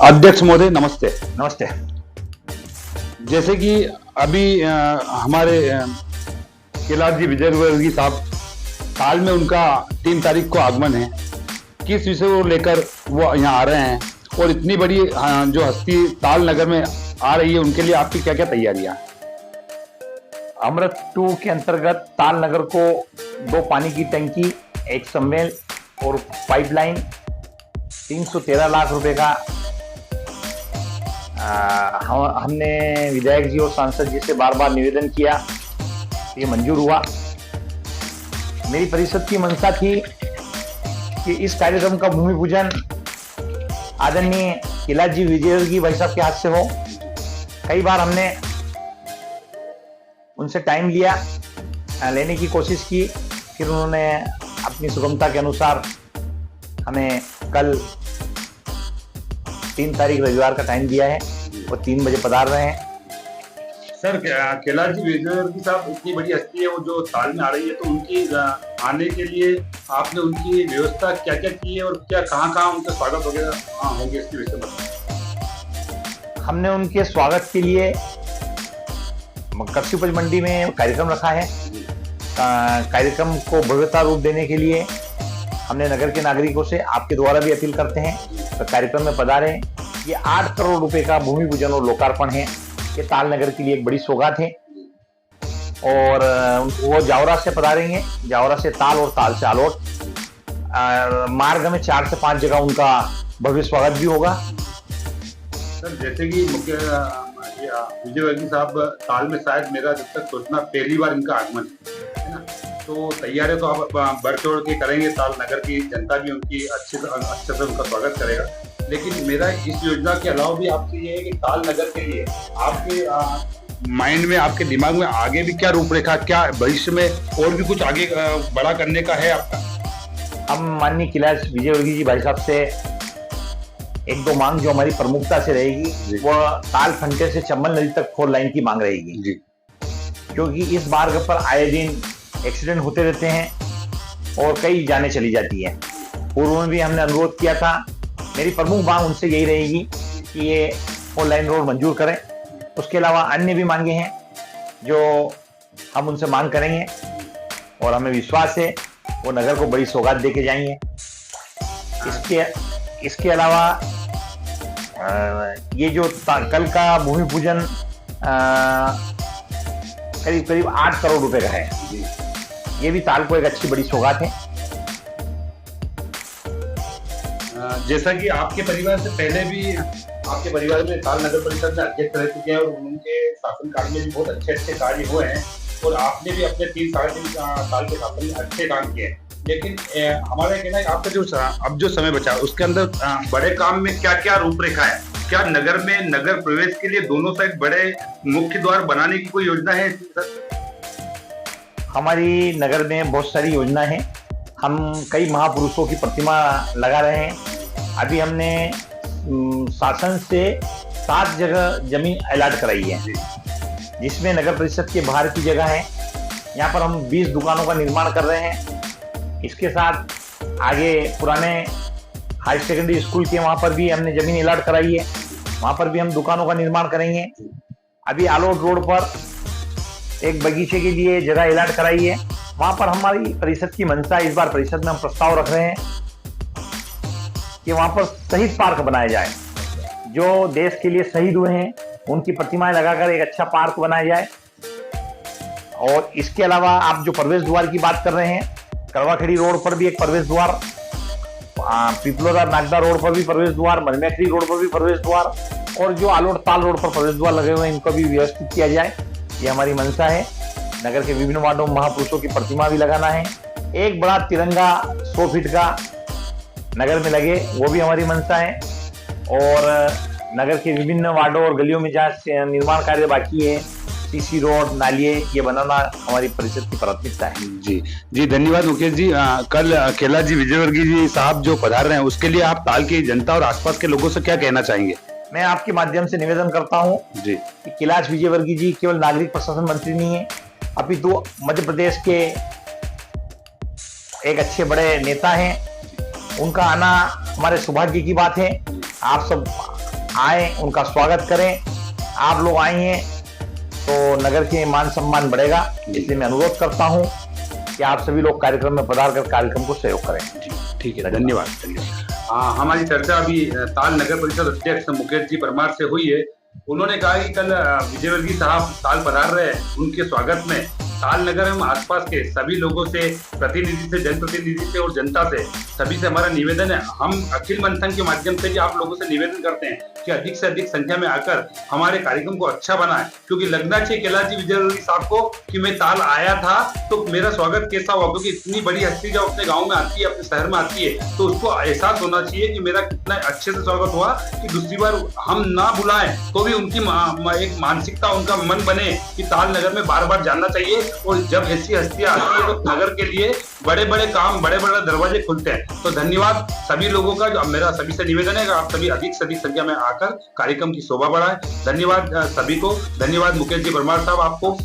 अध्यक्ष महोदय नमस्ते। नमस्ते। जैसे कि अभी हमारे कैलाश जी विजयवर्गीय साहब साल में उनका 3 तारीख को आगमन है। किस विषय को लेकर वो यहाँ आ रहे हैं और इतनी बड़ी जो हस्ती ताल नगर में आ रही है, उनके लिए आपकी क्या क्या तैयारियां? अमृत 2 के अंतर्गत ताल नगर को 2 पानी की टंकी, 1 सबमेल और पाइपलाइन 313 लाख रुपए का हमने विधायक जी और सांसद जी से बार बार निवेदन किया, ये मंजूर हुआ। मेरी परिषद की मंशा थी कि इस कार्यक्रम का भूमि पूजन आदरणीय कैलाश जी विजयवर्गीय भाई साहब के हाथ से हो। कई बार हमने उनसे टाइम लिया, लेने की कोशिश की, फिर उन्होंने अपनी सुगमता के अनुसार हमें कल 3 तारीख रविवार का टाइम दिया है। वो 3 बजे पधार रहे हैं। सर, कैलाश जी विजयवर्गीय साहब इतनी बड़ी हस्ती है, वो जो ताल में आ रही है, तो उनकी आने के लिए आपने उनकी व्यवस्था क्या क्या की है और क्या कहाँ उनका स्वागत वगैरह होंगे, इसके विषय में? हमने उनके स्वागत के लिए कृषि उपज मंडी में कार्यक्रम रखा है। कार्यक्रम को भव्यता रूप देने के लिए हमने नगर के नागरिकों से आपके द्वारा भी अपील करते हैं तो कार्यक्रम में पधारें। ये 8 करोड़ रुपए का भूमि पूजन और लोकार्पण है। ये ताल नगर के लिए एक बड़ी सौगात है और वो जावरा से पधारेंगे, जावरा से ताल और ताल से आलोट। मार्ग में 4 से 5 जगह उनका भव्य स्वागत भी होगा। सर, जैसे कि मुख्य विजयवर्गीय साहब ताल में शायद मेरा जब तक सोचना पहली बार इनका आगमन है ना, तो तैयारियां तो आप बढ़ चढ़ के करेंगे, ताल नगर की जनता भी उनकी अच्छे से उनका स्वागत करेगा। लेकिन मेरा इस योजना के अलावा भी आपसे ये है कि ताल नगर के लिए आपके माइंड में, आपके दिमाग में आगे भी क्या रूपरेखा, क्या भविष्य में और भी कुछ आगे बड़ा करने का है आपका? हम माननीय कैलाश विजयवर्गीय जी भाई साहब से 1-2 मांग जो हमारी प्रमुखता से रहेगी, वो ताल फंटे से चंबल नदी तक 4 लाइन की मांग रहेगी जी। क्योंकि इस मार्ग पर आए दिन एक्सीडेंट होते रहते हैं और कई जाने चली जाती है। पूर्व में भी हमने अनुरोध किया था। मेरी प्रमुख मांग उनसे यही रहेगी कि ये 4 लाइन रोड मंजूर करें। उसके अलावा अन्य भी मांगे हैं जो हम उनसे मांग करेंगे और हमें विश्वास है वो नगर को बड़ी सौगात देके जाएंगे। इसके अलावा ये जो कल का भूमि पूजन करीब 8 करोड़ रुपए का है, ये भी ताल को एक अच्छी बड़ी सौगात है। जैसा कि आपके परिवार से पहले भी आपके परिवार में ताल नगर परिषद में अध्यक्ष रह चुके हैं और उनके शासनकाल में भी बहुत अच्छे कार्य हुए हैं और आपने भी अपने 3-3.5 साल के शासन में अच्छे काम किए हैं। लेकिन हमारा कहना है आपका जो अब जो समय बचा उसके अंदर बड़े काम में क्या क्या रूपरेखा है? क्या नगर में नगर प्रवेश के लिए दोनों साइड बड़े मुख्य द्वार बनाने की कोई योजना है सर? हमारी नगर में बहुत सारी योजना है। हम कई महापुरुषों की प्रतिमा लगा रहे हैं। अभी हमने शासन से 7 जगह जमीन अलॉट कराई है, जिसमें नगर परिषद के बाहर की जगह है। यहाँ पर हम 20 दुकानों का निर्माण कर रहे हैं। इसके साथ आगे पुराने हाई सेकेंडरी स्कूल के वहाँ पर भी हमने जमीन अलॉट कराई है, वहाँ पर भी हम दुकानों का निर्माण करेंगे। अभी आलोट रोड पर एक बगीचे के लिए जगह अलॉट कराई है, वहाँ पर हमारी परिषद की मंशा, इस बार परिषद में हम प्रस्ताव रख रहे हैं कि वहाँ पर शहीद पार्क बनाया जाए। जो देश के लिए शहीद हुए हैं उनकी प्रतिमाएं लगाकर एक अच्छा पार्क बनाया जाए। और इसके अलावा आप जो प्रवेश द्वार की बात कर रहे हैं, करवाखेड़ी रोड पर भी एक प्रवेश द्वार, पिपलोदा नागदा रोड पर भी प्रवेश द्वार, मनमेखरी रोड पर भी प्रवेश द्वार और जो आलोट ताल रोड पर प्रवेश द्वार लगे हुए हैं इनको भी व्यवस्थित किया जाए। ये हमारी मंशा है। नगर के विभिन्न वार्डों में महापुरुषों की प्रतिमा भी लगाना है। एक बड़ा तिरंगा 100 फीट का नगर में लगे, वो भी हमारी मंशा है। और नगर के विभिन्न वार्डों और गलियों में जहाँ निर्माण कार्य बाकी है, सीसी रोड, नालिये, ये बनाना हमारी परिषद की प्राथमिकता है। जी धन्यवाद मुकेश जी। कल कैलाश जी विजयवर्गीय जी साहब जो पधार रहे हैं उसके लिए आप ताल की जनता और आसपास के लोगों से क्या कहना चाहेंगे? मैं आपके माध्यम से निवेदन करता हूँ कि कैलाश विजयवर्गीय जी केवल नागरिक प्रशासन मंत्री नहीं है, अपितु मध्य प्रदेश के एक अच्छे बड़े नेता हैं। उनका आना हमारे सौभाग्य की बात है। आप सब आए, उनका स्वागत करें। आप लोग आए हैं तो नगर के मान सम्मान बढ़ेगा, इसलिए मैं अनुरोध करता हूं कि आप सभी लोग कार्यक्रम में पधार कर कार्यक्रम को सहयोग करें। ठीक है, धन्यवाद धन्यवाद। हमारी चर्चा अभी ताल नगर परिषद अध्यक्ष मुकेश जी परमार से हुई है। उन्होंने कहा कि कल विजयवर्गीय साहब ताल पधार रहे हैं, उनके स्वागत में ताल नगर एवं आसपास के सभी लोगों से, प्रतिनिधि से, जनप्रतिनिधि से और जनता से, सभी से हमारा निवेदन है। हम अखिल मंथन के माध्यम से भी आप लोगों से निवेदन करते हैं कि अधिक से अधिक संख्या में आकर हमारे कार्यक्रम को अच्छा बनाए, क्योंकि लगना चाहिए कैलाश जी विजयवर्गीय साहब को कि मैं ताल आया था तो मेरा स्वागत कैसा हुआ, क्योंकि इतनी बड़ी हस्ती जब अपने गाँव में आती है, अपने शहर में आती है, तो उसको एहसास होना चाहिए कि मेरा कितना अच्छे से स्वागत हुआ, कि दूसरी बार हम ना बुलाएं तो भी उनकी एक मानसिकता, उनका मन बने कि ताल नगर में बार बार जाना चाहिए। और जब ऐसी हस्तियां आती है तो नगर के लिए बड़े बड़े काम, बड़े बड़े दरवाजे खुलते हैं। तो धन्यवाद सभी लोगों का। जो मेरा सभी से निवेदन है कि आप सभी अधिक से अधिक संख्या में आकर कार्यक्रम की शोभा बढ़ाएं। धन्यवाद सभी को। धन्यवाद मुकेश जी परमार साहब आपको।